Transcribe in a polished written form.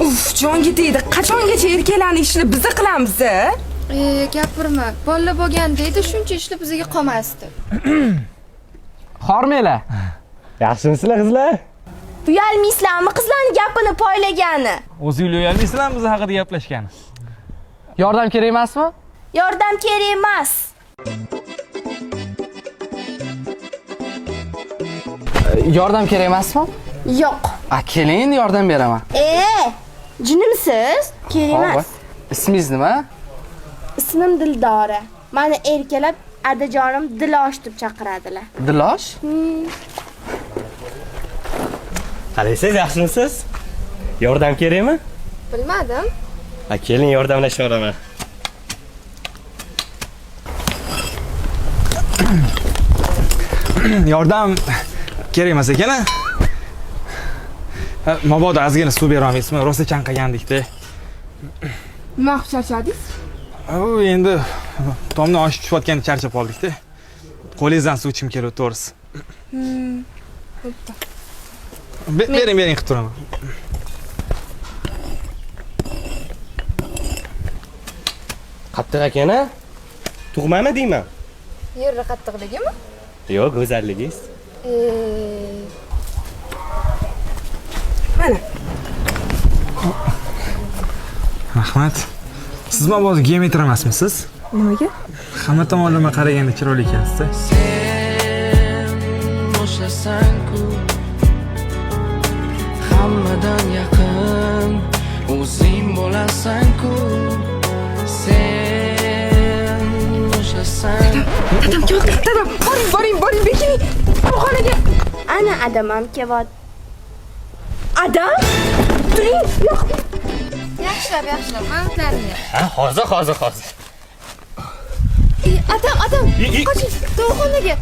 Uf, jonga tegdi. Qachongacha erkaklarning ishini biz qilamiz? Gapirma. Bolla bo'lganda edi, shuncha ishni bizga qolmasdi. Xormanglar. Yaxshimisizlar qizlar? Uyalmaysizlarmi qizlarning gapini poylagani? O'zingiz uyalmaysizlarmi biz haqida gaplashgani? Yordam kerak emasmi? Yordam kerak emas. Yordam kerak emasmi? Yo'q. Keling, endi yordam beraman. Jinimsiz? Kerak emas. Ismingiz nima? Ismim Dildora. Meni erkalab adajonim Dilosh deb chaqiradilar. Dilosh? Qalaysiz, yaxshimisiz? Yordam kerakmi? Bilmadim. Keling, yordamlashaveraman. Yordam kerak emas ekan-a? Mabodo ozgina suv bera olmaysizmi? Rosa chanqagandikda. Nima qilib charchadingiz? Endi tomni oshib tushayotganda charchab qoldik-da. Qo'lingizdan suv ichim keladi, to'g'risi. Bering qilib turaman. Qattiq ekan-a? Tug'mami deyman? Yerda qattiqligimi? Yo'q, go'zalligingiz. Mana. Rahmat. Siz mabodo geometr emasmisiz? Nimaga? Hamma tomonlama qaraganda chiroyli ekansiz-da. O'shasan-ku hammadan yaqin o'zing bo'lasan-ku sen o'shasan. Dadam, boring, bekining. Bu xonaga. Ana adamam kelyapti. Adam? Turing, yo'q. Yaxshilab, ma'lumotlarini. Hozir. Adam, qoching, to'g'ri xonaga.